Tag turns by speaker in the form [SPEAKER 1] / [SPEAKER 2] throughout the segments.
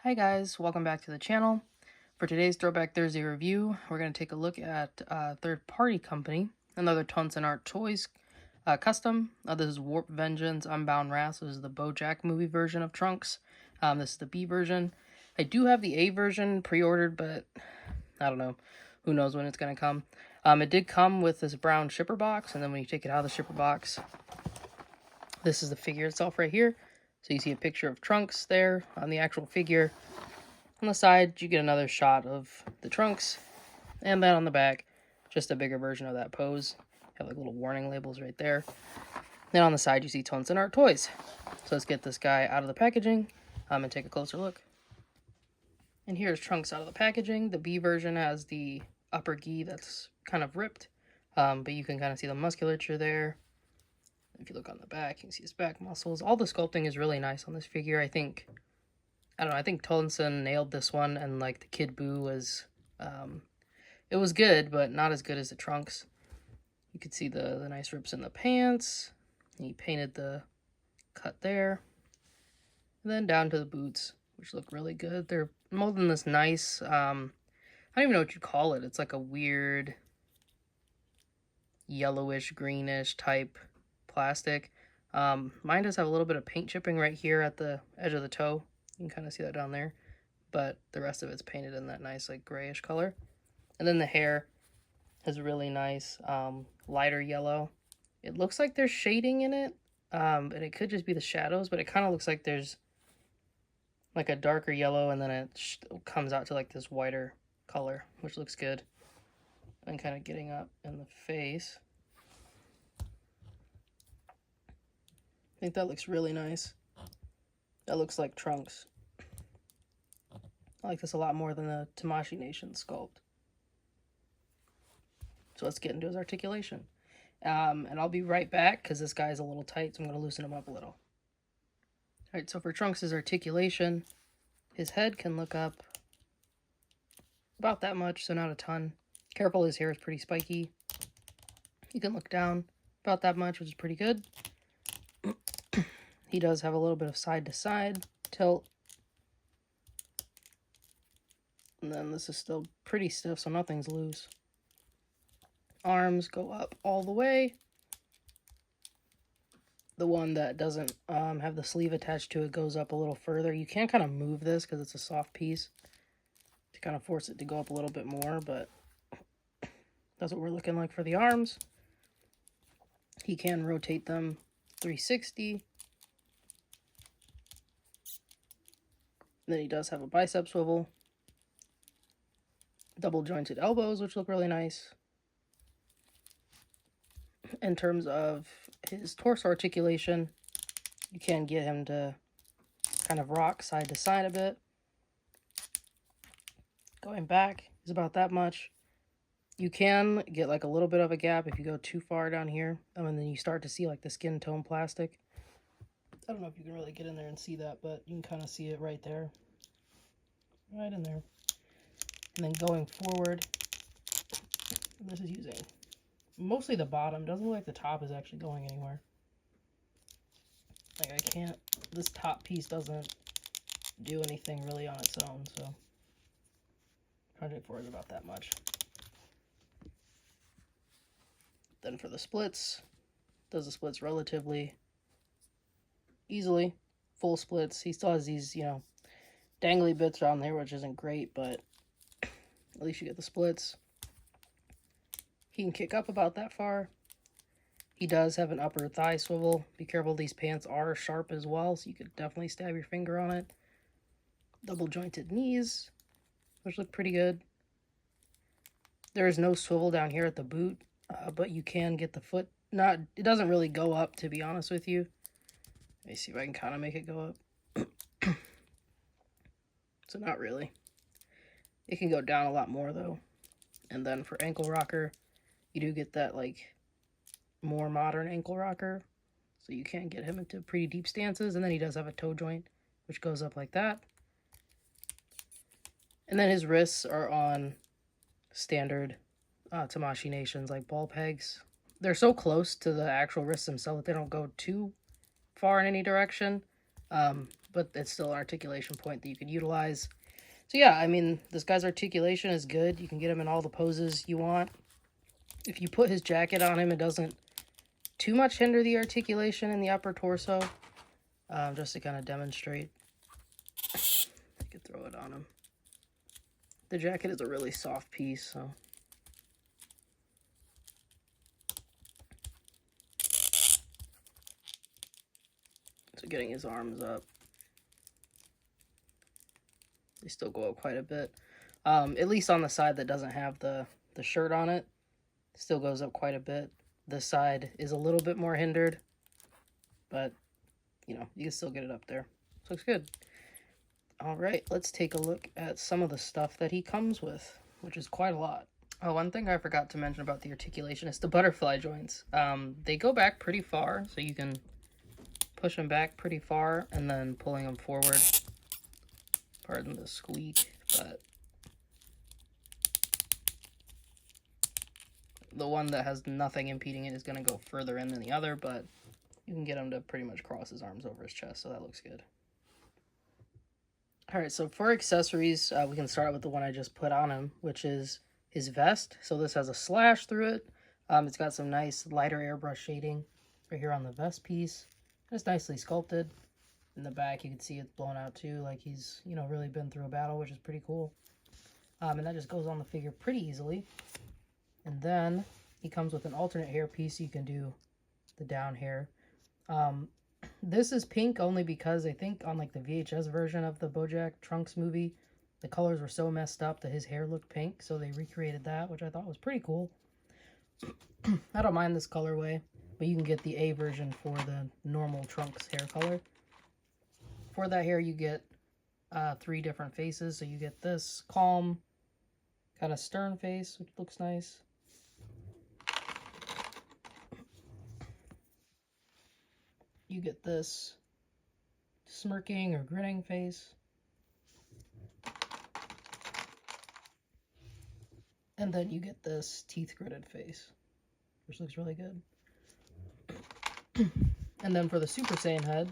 [SPEAKER 1] Hi guys, welcome back to the channel. For today's Throwback Thursday review, we're going to take a look at a third-party company, another TONSEN ARTTOYS custom. This is Warp Vengeance Unbound Wrath. This is the Bojack movie version of Trunks. This is the B version. I do have the A version pre-ordered, but I don't know. Who knows when it's going to come. It did come with this brown shipper box, and then when you take it out of the shipper box, this is the figure itself right here. So you see a picture of Trunks there on the actual figure. On the side, you get another shot of the Trunks. And then on the back, just a bigger version of that pose. Have like little warning labels right there. Then on the side, you see TONSEN ARTTOYS. So let's get this guy out of the packaging and take a closer look. And here's Trunks out of the packaging. The B version has the upper gi that's kind of ripped. But you can kind of see the musculature there. If you look on the back, you can see his back muscles. All the sculpting is really nice on this figure. I don't know, I think Tonsen nailed this one, and like the Kid Buu was, it was good, but not as good as the Trunks. You could see the nice rips in the pants. He painted the cut there. And then down to the boots, which look really good. They're molding this nice, I don't even know what you call it. It's like a weird yellowish, greenish type plastic. Mine does have a little bit of paint chipping right here at the edge of the toe. You can kind of see that down there, but the rest of it's painted in that nice like grayish color. And then the hair is really nice, lighter yellow. It looks like there's shading in it, and it could just be the shadows, but it kind of looks like there's like a darker yellow, and then it comes out to like this whiter color, which looks good. And kind of getting up in the face. I think that looks really nice. That looks like Trunks. I like this a lot more than the Tamashii Nation sculpt. So let's get into his articulation. And I'll be right back because this guy's a little tight, so I'm going to loosen him up a little. Alright, so for Trunks' articulation, his head can look up about that much, so not a ton. Careful, his hair is pretty spiky. You can look down about that much, which is pretty good. He does have a little bit of side-to-side tilt. And then this is still pretty stiff, so nothing's loose. Arms go up all the way. The one that doesn't have the sleeve attached to it goes up a little further. You can kind of move this because it's a soft piece to kind of force it to go up a little bit more, but that's what we're looking like for the arms. He can rotate them 360. Then he does have a bicep swivel. Double jointed elbows, which look really nice. In terms of his torso articulation, you can get him to kind of rock side to side a bit. Going back is about that much. You can get like a little bit of a gap if you go too far down here, and then you start to see like the skin tone plastic. I don't know if you can really get in there and see that, but you can kind of see it right there. Right in there. And then going forward, this is using mostly the bottom. Doesn't look like the top is actually going anywhere. Like this top piece doesn't do anything really on its own, so project 4 is about that much. Then for the splits, does the splits relatively easily. Full splits. He still has these, dangly bits on there, which isn't great, but at least you get the splits. He can kick up about that far. He does have an upper thigh swivel. Be careful, these pants are sharp as well, so you could definitely stab your finger on it. Double jointed knees, which look pretty good. There is no swivel down here at the boot, but you can get the foot. It doesn't really go up, to be honest with you. Let me see if I can kind of make it go up. So not really. It can go down a lot more though. And then for ankle rocker, you do get that like more modern ankle rocker. So you can get him into pretty deep stances. And then he does have a toe joint, which goes up like that. And then his wrists are on standard Tamashii Nations, like ball pegs. They're so close to the actual wrists themselves that they don't go too far in any direction. but it's still an articulation point that you could utilize. So yeah, I mean, this guy's articulation is good. You can get him in all the poses you want. If you put his jacket on him, it doesn't too much hinder the articulation in the upper torso. Just to kind of demonstrate. I could throw it on him. The jacket is a really soft piece, so... So getting his arms up. They still go up quite a bit. At least on the side that doesn't have the shirt on it. Still goes up quite a bit. This side is a little bit more hindered. But, you know, you can still get it up there. So looks good. Alright, let's take a look at some of the stuff that he comes with, which is quite a lot. Oh, one thing I forgot to mention about the articulation is the butterfly joints. They go back pretty far, so you can push them back pretty far and then pulling them forward. Pardon the squeak, but the one that has nothing impeding it is going to go further in than the other, but you can get him to pretty much cross his arms over his chest, so that looks good. Alright, so for accessories, we can start with the one I just put on him, which is his vest. So this has a slash through it. It's got some nice lighter airbrush shading right here on the vest piece. It's nicely sculpted. In the back, you can see it's blown out too, like he's, you know, really been through a battle, which is pretty cool. And that just goes on the figure pretty easily. And then he comes with an alternate hair piece, so you can do the down hair. This is pink only because I think on like the VHS version of the Bojack Trunks movie, the colors were so messed up that his hair looked pink, so they recreated that, which I thought was pretty cool. I don't mind this colorway, but you can get the A version for the normal Trunks hair color. For that hair, you get 3 different faces. So you get this calm, kind of stern face, which looks nice. You get this smirking or grinning face. And then you get this teeth gritted face, which looks really good. And then for the Super Saiyan head,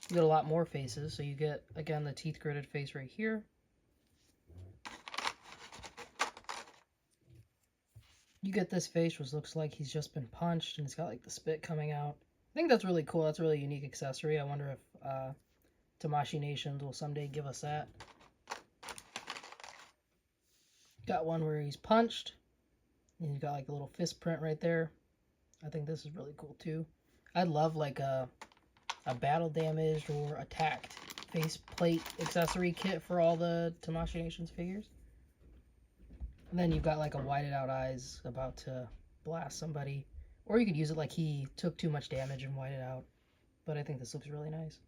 [SPEAKER 1] you get a lot more faces. So you get, again, the teeth gritted face right here. You get this face, which looks like he's just been punched, and it's got like the spit coming out. I think that's really cool. That's a really unique accessory. I wonder if Tamashii Nations will someday give us that. Got one where he's punched, and he's got like a little fist print right there. I think this is really cool too. I'd love like a battle damaged or attacked faceplate accessory kit for all the Tamashii Nations figures. And then you've got like a whited out eyes about to blast somebody. Or you could use it like he took too much damage and white it out. But I think this looks really nice.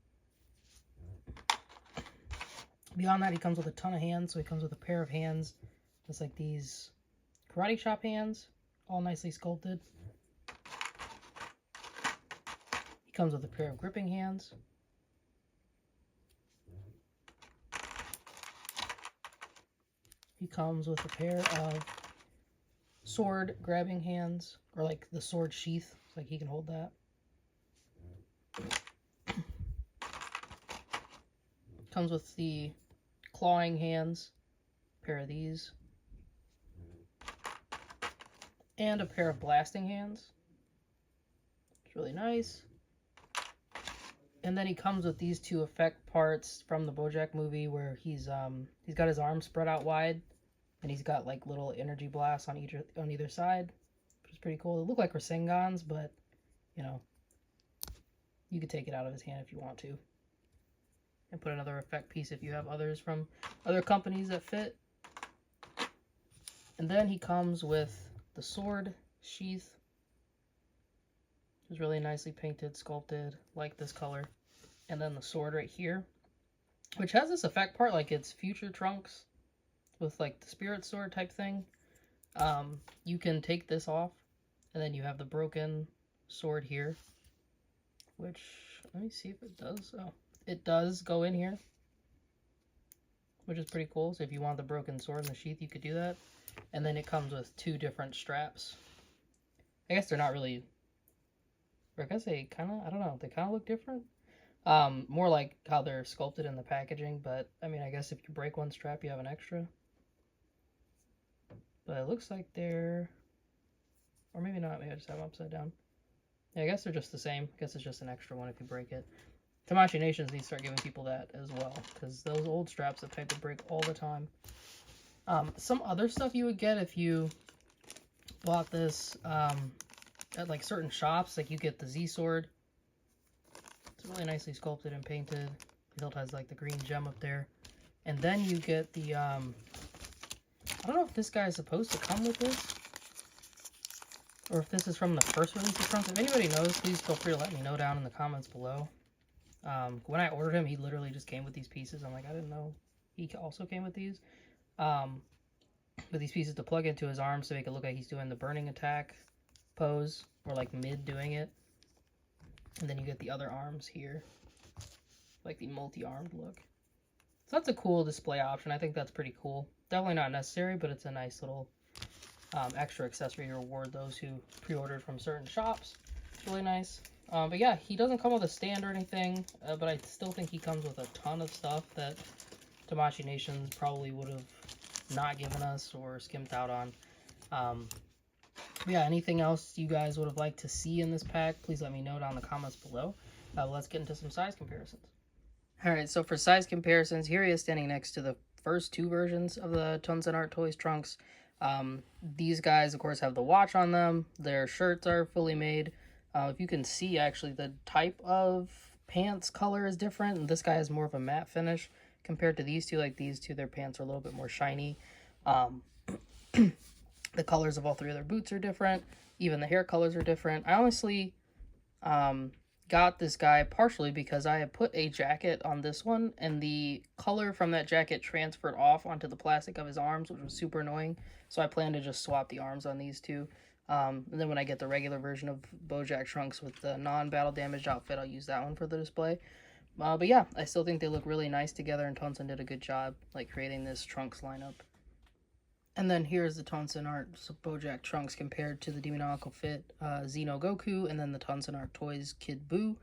[SPEAKER 1] Beyond that, he comes with a ton of hands. So he comes with a pair of hands. Just like these karate chop hands. All nicely sculpted. He comes with a pair of gripping hands. He comes with a pair of sword grabbing hands, or like the sword sheath, so like he can hold that. Comes with the clawing hands, a pair of these, and a pair of blasting hands. It's really nice. And then he comes with these 2 effect parts from the Bojack movie where he's got his arms spread out wide. And he's got like little energy blasts on either side, which is pretty cool. They look like Rasengans, but you know, you could take it out of his hand if you want to. And put another effect piece if you have others from other companies that fit. And then he comes with the sword sheath. It's really nicely painted, sculpted, like this color. And then the sword right here, which has this effect part like it's future Trunks with like the spirit sword type thing. You can take this off, and then you have the broken sword here, which, let me see if it does. Oh, it does go in here, which is pretty cool. So if you want the broken sword in the sheath, you could do that. And then it comes with 2 different straps. I guess they're not really, or I guess they kind of, I don't know, they kind of look different. More like how they're sculpted in the packaging, but I mean, I guess if you break one strap, you have an extra. But it looks like they're, or maybe not, maybe I just have them upside down. Yeah, I guess they're just the same. I guess it's just an extra one if you break it. Tamashii Nations needs to start giving people that as well, because those old straps have type to break all the time. Some other stuff you would get if you bought this at like certain shops, like you get the Z-Sword. It's really nicely sculpted and painted. The hilt has like the green gem up there. And then you get the, I don't know if this guy is supposed to come with this, or if this is from the first release of Trunks. If anybody knows, please feel free to let me know down in the comments below. When I ordered him, he literally just came with these pieces. I'm like, I didn't know he also came with these. With these pieces to plug into his arms to make it look like he's doing the burning attack pose, or like mid doing it. And then you get the other arms here, like the multi-armed look. So that's a cool display option. I think that's pretty cool. Definitely not necessary, but it's a nice little extra accessory to reward those who pre-ordered from certain shops. It's really nice. But yeah, he doesn't come with a stand or anything, but I still think he comes with a ton of stuff that Tamashii Nations probably would have not given us or skimped out on. Yeah, anything else you guys would have liked to see in this pack, please let me know down in the comments below. Let's get into some size comparisons. Alright, so for size comparisons, here he is standing next to the first two versions of the Tonsen Arttoys Trunks. These guys, of course, have the watch on them. Their shirts are fully made. If you can see, actually, the type of pants color is different. And this guy has more of a matte finish compared to these two. Like these two, their pants are a little bit more shiny. The colors of all three of their boots are different. Even the hair colors are different. I honestly got this guy partially because I had put a jacket on this one, and the color from that jacket transferred off onto the plastic of his arms, which was super annoying. So I plan to just swap the arms on these two. And then when I get the regular version of Bojack Trunks with the non-battle damaged outfit, I'll use that one for the display. But yeah, I still think they look really nice together, and Tonsen did a good job like creating this Trunks lineup. And then here's the Tonsen Art Bojack Trunks compared to the Demonological Fit Xeno Goku, and then the Tonsen Arttoys Kid Buu.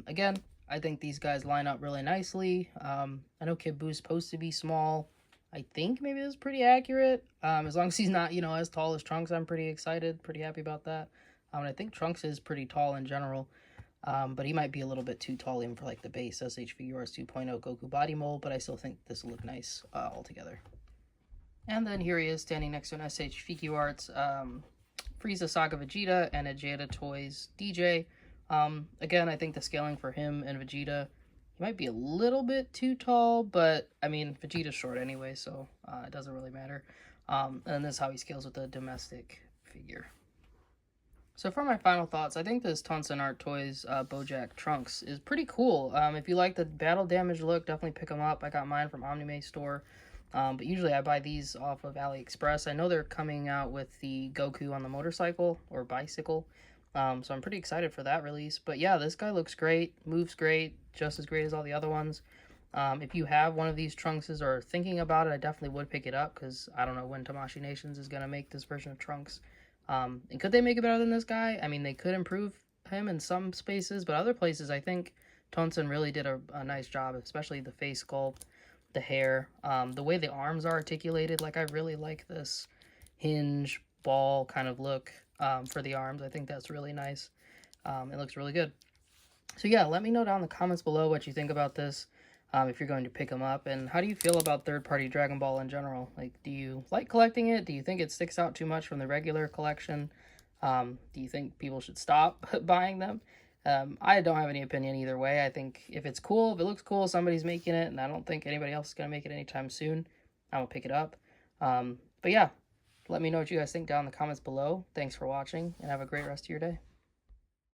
[SPEAKER 1] Again, I think these guys line up really nicely. I know Kid Buu's supposed to be small. I think maybe this is pretty accurate. As long as he's not, you know, as tall as Trunks, I'm pretty excited, pretty happy about that. And I think Trunks is pretty tall in general. But he might be a little bit too tall even for like the base SH Figuarts 2.0 Goku body mold, but I still think this will look nice altogether. And then here he is standing next to an SH Figuarts Frieza Saga Vegeta and a Jada Toys DJ. Again, I think the scaling for him and Vegeta, he might be a little bit too tall, but I mean, Vegeta's short anyway, so it doesn't really matter. And this is how he scales with the domestic figure. So for my final thoughts, I think this Tonsen Arttoys Bojack Trunks is pretty cool. If you like the battle damage look, definitely pick them up. I got mine from Omnime Store. But usually I buy these off of AliExpress. I know they're coming out with the Goku on the motorcycle or bicycle. So I'm pretty excited for that release. But yeah, this guy looks great, moves great, just as great as all the other ones. If you have one of these Trunkses or are thinking about it, I definitely would pick it up because I don't know when Tamashii Nations is going to make this version of Trunks. And could they make it better than this guy? I mean, they could improve him in some spaces, but other places I think Tonsen really did a nice job, especially the face sculpt, the hair, the way the arms are articulated. Like, I really like this hinge ball kind of look for the arms. I think that's really nice. It looks really good. So yeah, let me know down in the comments below what you think about this, if you're going to pick them up, and how do you feel about third-party Dragon Ball in general? Like, do you like collecting it? Do you think it sticks out too much from the regular collection? Do you think people should stop buying them? I don't have any opinion either way. I think if it's cool, if it looks cool, somebody's making it, and I don't think anybody else is going to make it anytime soon, I will pick it up. But yeah, let me know what you guys think down in the comments below. Thanks for watching, and have a great rest of your day.